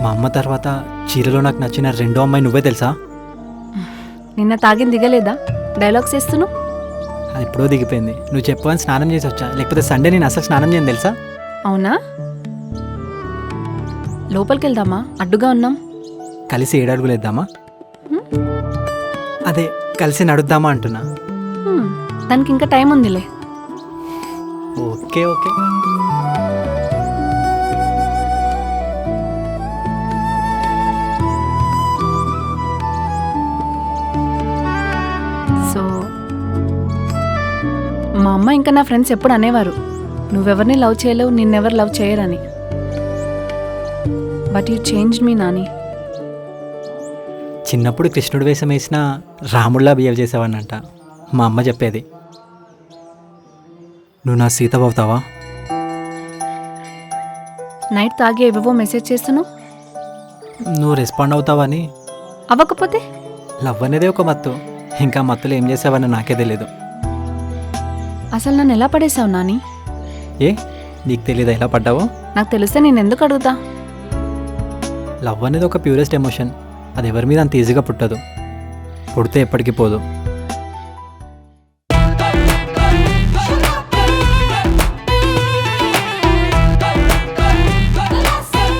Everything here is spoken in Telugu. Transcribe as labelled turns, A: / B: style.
A: మా అమ్మ తర్వాత చీరలో నాకు నచ్చిన రెండో అమ్మాయి నువ్వే తెలుసా?
B: నిన్న తాగిన దిగలేదా? డైలాగ్స్ వేస్తున్నావు.
A: అది ఎప్పుడో దిగిపోయింది. నువ్వు చెప్పని స్నానం చేసి వచ్చా, లేకపోతే సండే నేను అసలు స్నానం చేయను తెలుసా?
B: అవునా? లోపలికి వెళ్దామా? అడ్డుగా ఉన్నాం.
A: కలిసి 7 అడుగులు వేద్దామా? అదే కలిసి నడుద్దామా అంటున్నా.
B: దానికి ఇంకా టైం ఉందిలే.
A: Okay okay.
B: సో మా అమ్మ ఇంకా నా ఫ్రెండ్స్ ఎప్పుడు అనేవారు, నువ్వెవరిని లవ్ చేయలేవు, నిన్నెవరు లవ్ చేయరని. బట్ యూ చేంజ్ మీ నాని.
A: చిన్నప్పుడు కృష్ణుడు వేషం వేసిన రాముడిలా బిహేవ్ చేసావన్నంట మా అమ్మ చెప్పేది. నువ్వు నా సీత అవుతావా?
B: నైట్ తాగి ఏవేవో మెసేజ్ చేస్తున్నావు.
A: నువ్వు రెస్పాండ్ అవుతావని.
B: అవ్వకపోతే?
A: లవ్ అనేది ఒక మత్తు, ఇంకా మత్తులో ఏం చేసావని నాకే తెలియదు.
B: అసలు నన్ను ఎలా పడేసావు నాని?
A: ఏ నీకు తెలీదా ఎలా పడ్డావో?
B: నాకు తెలిస్తే నేను ఎందుకు అడుగుతా?
A: లవ్ అనేది ఒక ప్యూరెస్ట్ ఎమోషన్. అది ఎవరి మీద అంత ఈజీగా పుట్టదు, పుడితే ఎప్పటికీ పోదు.